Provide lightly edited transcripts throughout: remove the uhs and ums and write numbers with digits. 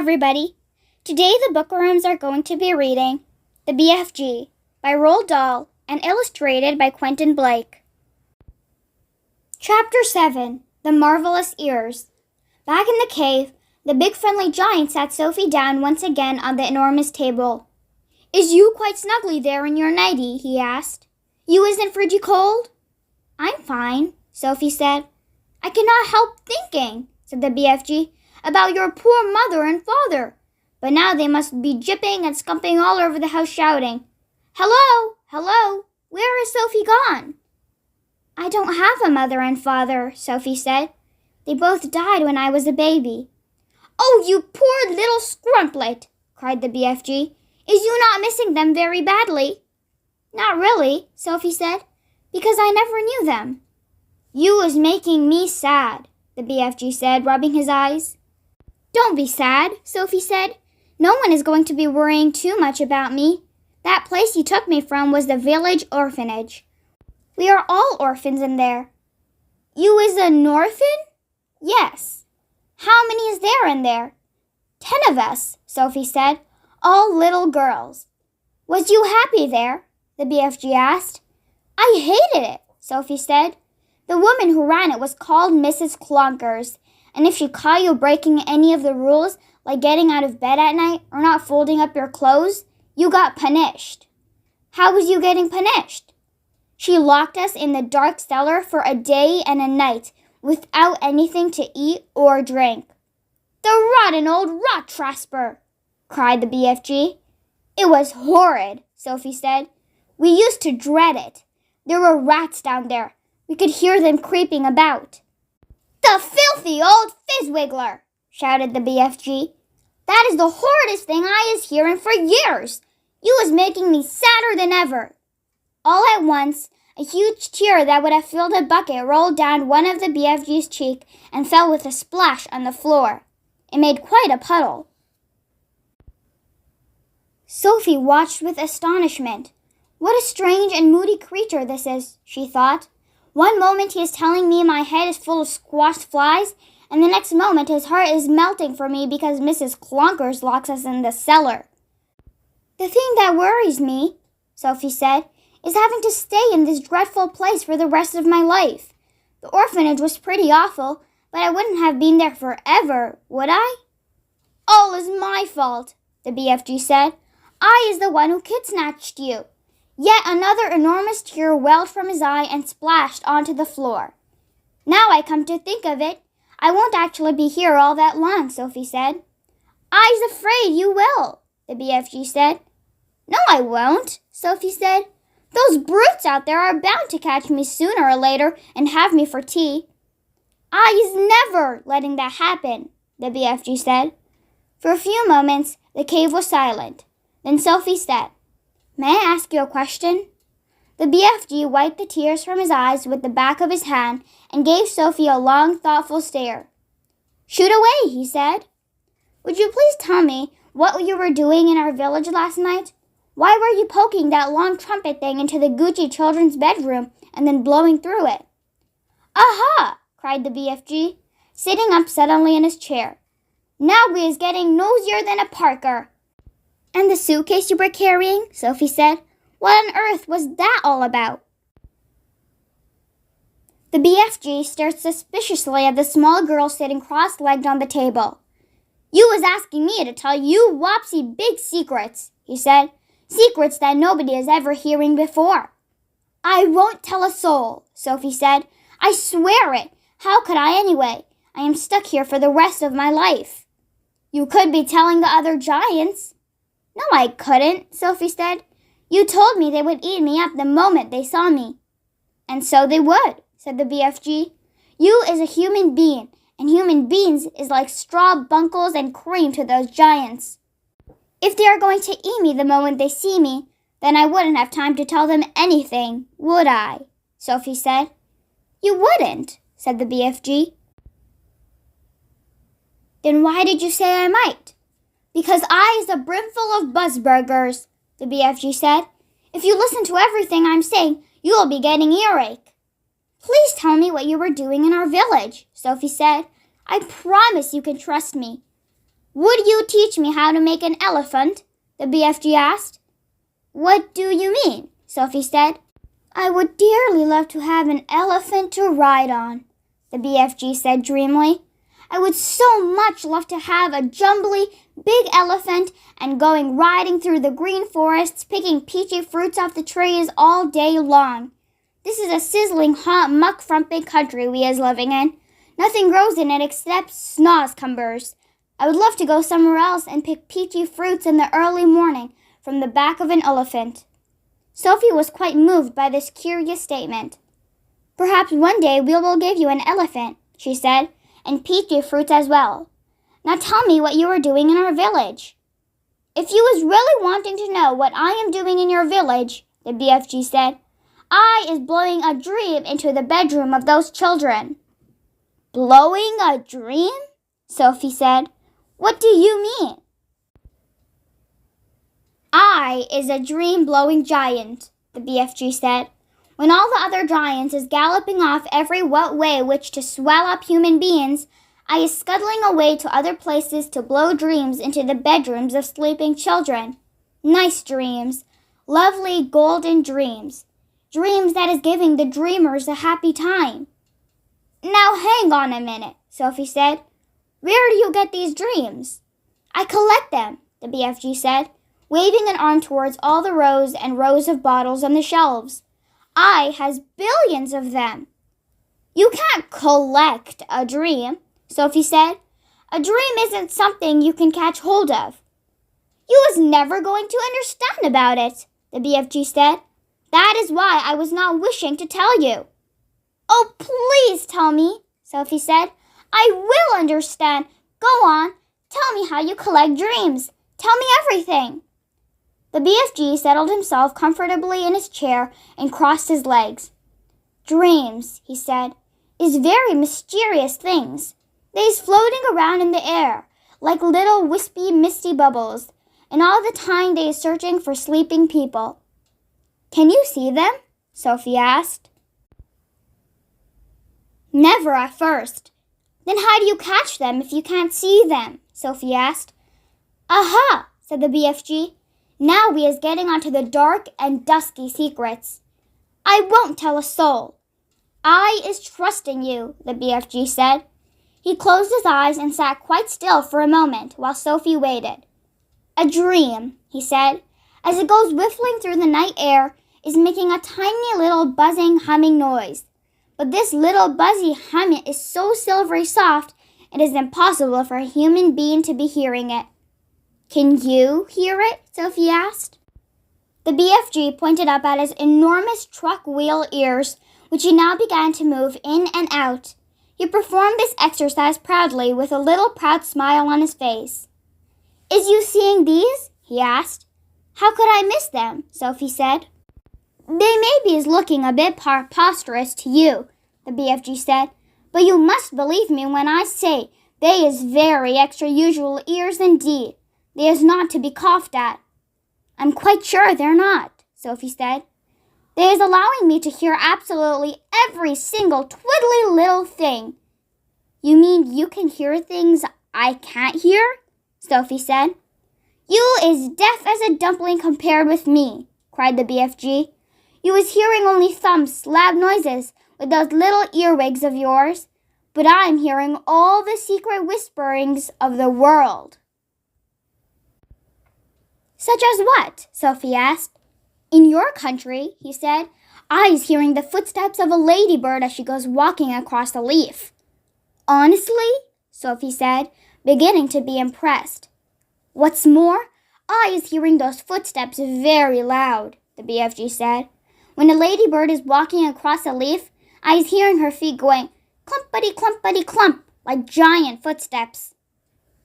everybody. Today the Bookworms are going to be reading The BFG by Roald Dahl and illustrated by Quentin Blake. Chapter 7, The Marvelous Ears. Back in the cave, the big friendly giant sat Sophie down once again on the enormous table. "Is you quite snugly there in your nightie?" he asked. "You isn't fridgy cold?" "I'm fine," Sophie said. "I cannot help thinking," said the BFG, "about your poor mother and father. But now they must be jipping and scumping all over the house shouting, 'Hello, hello, where is Sophie gone?'" "I don't have a mother and father," Sophie said. "They both died when I was a baby." "Oh, you poor little scrumplet," cried the BFG. "Is you not missing them very badly?" "Not really," Sophie said, "because I never knew them." "You is making me sad," the BFG said, rubbing his eyes. "Don't be sad," Sophie said. "No one is going to be worrying too much about me. That place you took me from was the village orphanage. We are all orphans in there." "You is an orphan?" "Yes." "How many is there in there?" 10 of us, Sophie said, "all little girls." "Was you happy there?" the BFG asked. "I hated it," Sophie said. "The woman who ran it was called Mrs. Clonkers, and if she caught you breaking any of the rules, like getting out of bed at night or not folding up your clothes, you got punished." "How was you getting punished?" "She locked us in the dark cellar for a day and a night without anything to eat or drink." "The rotten old rot trasper!" cried the BFG. "It was horrid," Sophie said. "We used to dread it. There were rats down there. We could hear them creeping about." "The filthy old fizzwiggler!" shouted the BFG. "That is the horridest thing I is hearing for years. You is making me sadder than ever." All at once, a huge tear that would have filled a bucket rolled down one of the BFG's cheek and fell with a splash on the floor. It made quite a puddle. Sophie watched with astonishment. "What a strange and moody creature this is," she thought. "One moment he is telling me my head is full of squashed flies, and the next moment his heart is melting for me because Mrs. Clonkers locks us in the cellar." "The thing that worries me," Sophie said, "is having to stay in this dreadful place for the rest of my life. The orphanage was pretty awful, but I wouldn't have been there forever, would I?" "All is my fault," the BFG said. "I is the one who kid-snatched you." Yet another enormous tear welled from his eye and splashed onto the floor. "Now I come to think of it, I won't actually be here all that long," Sophie said. "I's afraid you will," the BFG said. "No, I won't," Sophie said. "Those brutes out there are bound to catch me sooner or later and have me for tea." "I's never letting that happen," the BFG said. For a few moments, the cave was silent. Then Sophie said, "May I ask you a question?" The BFG wiped the tears from his eyes with the back of his hand and gave Sophie a long, thoughtful stare. "Shoot away," he said. "Would you please tell me what you were doing in our village last night? Why were you poking that long trumpet thing into the Gucci children's bedroom and then blowing through it?" "Aha!" cried the BFG, sitting up suddenly in his chair. "Now we is getting nosier than a Parker." "And the suitcase you were carrying?" Sophie said. "What on earth was that all about?" The BFG stared suspiciously at the small girl sitting cross-legged on the table. "You was asking me to tell you wopsy big secrets," he said. "Secrets that nobody is ever hearing before." "I won't tell a soul," Sophie said. "I swear it. How could I anyway? I am stuck here for the rest of my life." "You could be telling the other giants." "No, I couldn't," Sophie said. "You told me they would eat me up the moment they saw me." "And so they would," said the BFG. "You is a human being, and human beings is like straw bunkles and cream to those giants. If they are going to eat me the moment they see me, then I wouldn't have time to tell them anything, would I?" Sophie said. "You wouldn't," said the BFG. "Then why did you say I might?" "Because I is a brimful of buzzburgers," the BFG said. "If you listen to everything I'm saying, you will be getting earache." "Please tell me what you were doing in our village," Sophie said. "I promise you can trust me." Would you teach me how to make an elephant? The BFG asked. What do you mean? Sophie said. I would dearly love to have an elephant to ride on, the BFG said dreamily. I would so much love to have a jumbly, big elephant and going riding through the green forests, picking peachy fruits off the trees all day long. This is a sizzling, hot, muck-frumping country we is living in. Nothing grows in it except snozzcumbers. I would love to go somewhere else and pick peachy fruits in the early morning from the back of an elephant. Sophie was quite moved by this curious statement. Perhaps one day we will give you an elephant, she said, and peachy fruits as well. Now tell me what you are doing in our village. If you was really wanting to know what I am doing in your village, the BFG said, I is blowing a dream into the bedroom of those children. Blowing a dream? Sophie said. What do you mean? I is a dream-blowing giant, the BFG said. When all the other giants is galloping off every what way which to swell up human beings, I is scuttling away to other places to blow dreams into the bedrooms of sleeping children. Nice dreams, lovely golden dreams, dreams that is giving the dreamers a happy time. Now hang on a minute, Sophie said. Where do you get these dreams? I collect them, the BFG said, waving an arm towards all the rows and rows of bottles on the shelves. I has billions of them. You can't collect a dream, Sophie said. A dream isn't something you can catch hold of. You was never going to understand about it, the BFG said. That is why I was not wishing to tell you. Oh, please tell me, Sophie said. I will understand. Go on. Tell me how you collect dreams. Tell me everything. The BFG settled himself comfortably in his chair and crossed his legs. Dreams, he said, is very mysterious things. They is floating around in the air, like little wispy, misty bubbles, and all the time they is searching for sleeping people. Can you see them? Sophie asked. Never at first. Then how do you catch them if you can't see them? Sophie asked. Aha, said the BFG. Now we is getting onto the dark and dusky secrets. I won't tell a soul. I is trusting you, the BFG said. He closed his eyes and sat quite still for a moment while Sophie waited. A dream, he said, as it goes whiffling through the night air, is making a tiny little buzzing, humming noise. But this little buzzy humming is so silvery soft, it is impossible for a human being to be hearing it. Can you hear it? Sophie asked. The BFG pointed up at his enormous truck wheel ears, which he now began to move in and out. He performed this exercise proudly with a little proud smile on his face. Is you seeing these? He asked. How could I miss them? Sophie said. They may be looking a bit preposterous to you, the BFG said, but you must believe me when I say they is very extra usual ears indeed. They is not to be coughed at. I'm quite sure they're not, Sophie said. They is allowing me to hear absolutely every single twiddly little thing. You mean you can hear things I can't hear? Sophie said. You is deaf as a dumpling compared with me, cried the BFG. You is hearing only thumps, loud noises with those little earwigs of yours, but I'm hearing all the secret whisperings of the world. Such as what? Sophie asked. In your country, he said, I is hearing the footsteps of a ladybird as she goes walking across a leaf. Honestly? Sophie said, beginning to be impressed. What's more, I is hearing those footsteps very loud, the BFG said. When a ladybird is walking across a leaf, I is hearing her feet going clumpity clumpity clump like giant footsteps.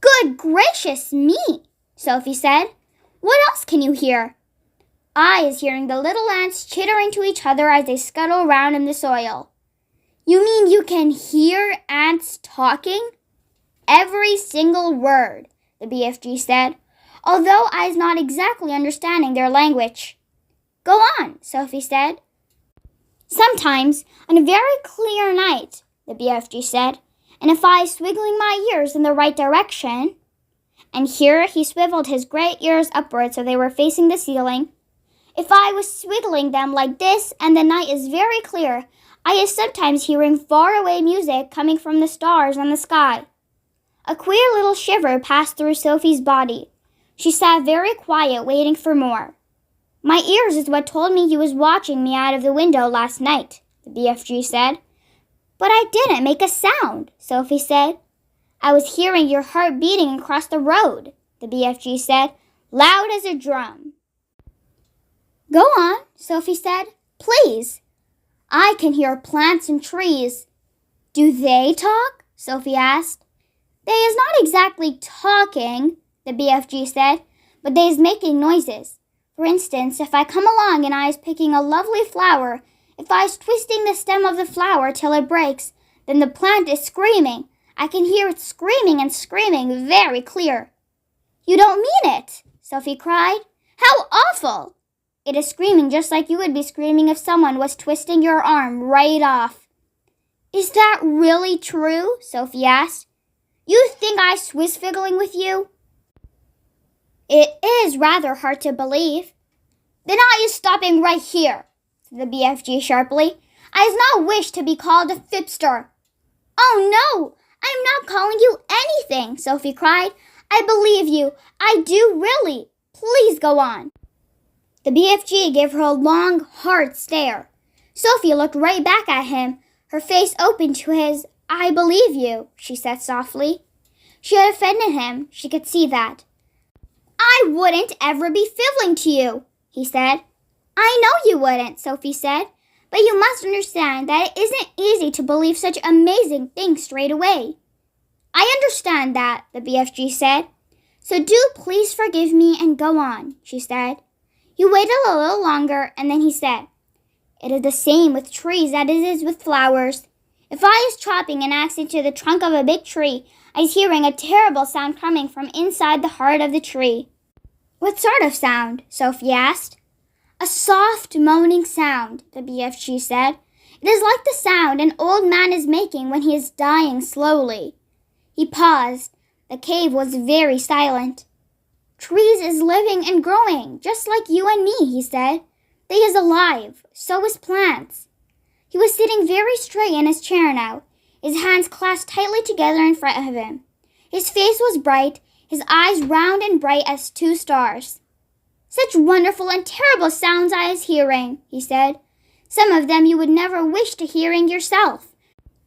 Good gracious me, Sophie said. What else can you hear? I is hearing the little ants chittering to each other as they scuttle around in the soil. You mean you can hear ants talking? Every single word, the BFG said, although I is not exactly understanding their language. Go on, Sophie said. Sometimes, on a very clear night, the BFG said, and if I is swiggling my ears in the right direction, And here he swiveled his great ears upward so they were facing the ceiling. If I was swiggling them like this and the night is very clear, I is sometimes hearing far-away music coming from the stars and the sky. A queer little shiver passed through Sophie's body. She sat very quiet, waiting for more. My ears is what told me you was watching me out of the window last night, the BFG said. But I didn't make a sound, Sophie said. I was hearing your heart beating across the road, the BFG said, loud as a drum. Go on, Sophie said, please. I can hear plants and trees. Do they talk? Sophie asked. They is not exactly talking, the BFG said, but they is making noises. For instance, if I come along and I is picking a lovely flower, if I is twisting the stem of the flower till it breaks, then the plant is screaming. I can hear it screaming and screaming very clear. You don't mean it, Sophie cried. How awful! It is screaming just like you would be screaming if someone was twisting your arm right off. Is that really true? Sophie asked. You think I Swiss fiddling with you? It is rather hard to believe. Then I is stopping right here, said the BFG sharply. I is not wish to be called a fipster. Oh no, I'm not calling you anything, Sophie cried. I believe you. I do really. Please go on. The BFG gave her a long, hard stare. Sophie looked right back at him, her face open to his. I believe you, she said softly. She had offended him, she could see that. I wouldn't ever be fiddling to you, he said. I know you wouldn't, Sophie said, but you must understand that it isn't easy to believe such amazing things straight away. I understand that, the BFG said. So do please forgive me and go on, she said. He waited a little longer, and then he said, It is the same with trees that it is with flowers. If I is chopping an axe into the trunk of a big tree, I is hearing a terrible sound coming from inside the heart of the tree. What sort of sound? Sophie asked. A soft, moaning sound, the BFG said. It is like the sound an old man is making when he is dying slowly. He paused. The cave was very silent. Trees is living and growing, just like you and me, he said. They is alive, so is plants. He was sitting very straight in his chair now, his hands clasped tightly together in front of him. His face was bright, his eyes round and bright as two stars. Such wonderful and terrible sounds I is hearing, he said. Some of them you would never wish to hearing yourself,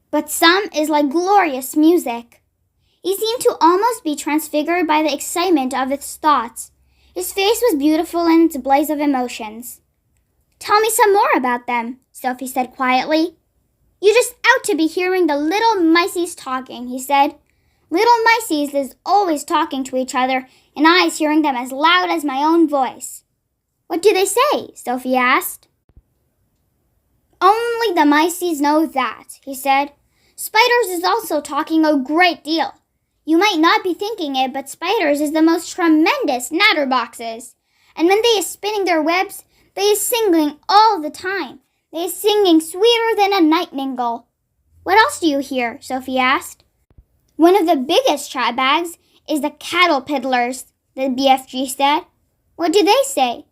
but some is like glorious music. He seemed to almost be transfigured by the excitement of his thoughts. His face was beautiful in its blaze of emotions. Tell me some more about them, Sophie said quietly. You just out to be hearing the little miceys talking, he said. Little miceys is always talking to each other, and I is hearing them as loud as my own voice. What do they say? Sophie asked. Only the miceys know that, he said. Spiders is also talking a great deal. You might not be thinking it, but spiders is the most tremendous natterboxes. And when they is spinning their webs, they is singing all the time. They is singing sweeter than a nightingale. What else do you hear? Sophie asked. One of the biggest chat bags is the cattle piddlers, the BFG said. What do they say?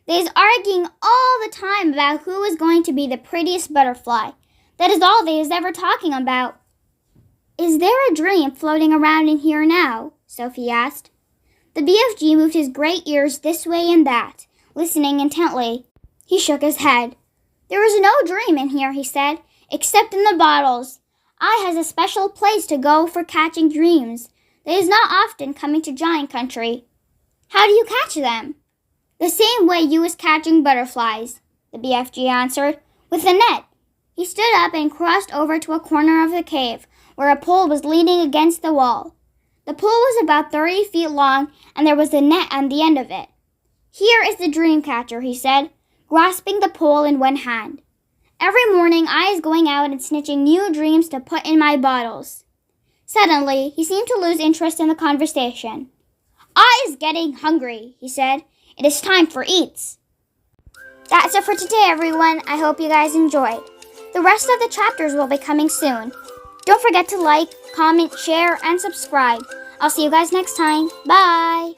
They is arguing all the time about who is going to be the prettiest butterfly. That is all they is ever talking about. Is there a dream floating around in here now? Sophie asked. The BFG moved his great ears this way and that, listening intently. He shook his head. There is no dream in here, he said, except in the bottles. I has a special place to go for catching dreams. They is not often coming to Giant Country. How do you catch them? The same way you is catching butterflies, the BFG answered, with a net. He stood up and crossed over to a corner of the cave, where a pole was leaning against the wall. The pole was about 30 feet long, and there was a net on the end of it. Here is the dream catcher, he said, grasping the pole in one hand. Every morning I is going out and snitching new dreams to put in my bottles. Suddenly, he seemed to lose interest in the conversation. I is getting hungry, he said. It is time for eats. That's it for today, everyone. I hope you guys enjoyed. The rest of the chapters will be coming soon. Don't forget to like, comment, share, and subscribe. I'll see you guys next time. Bye!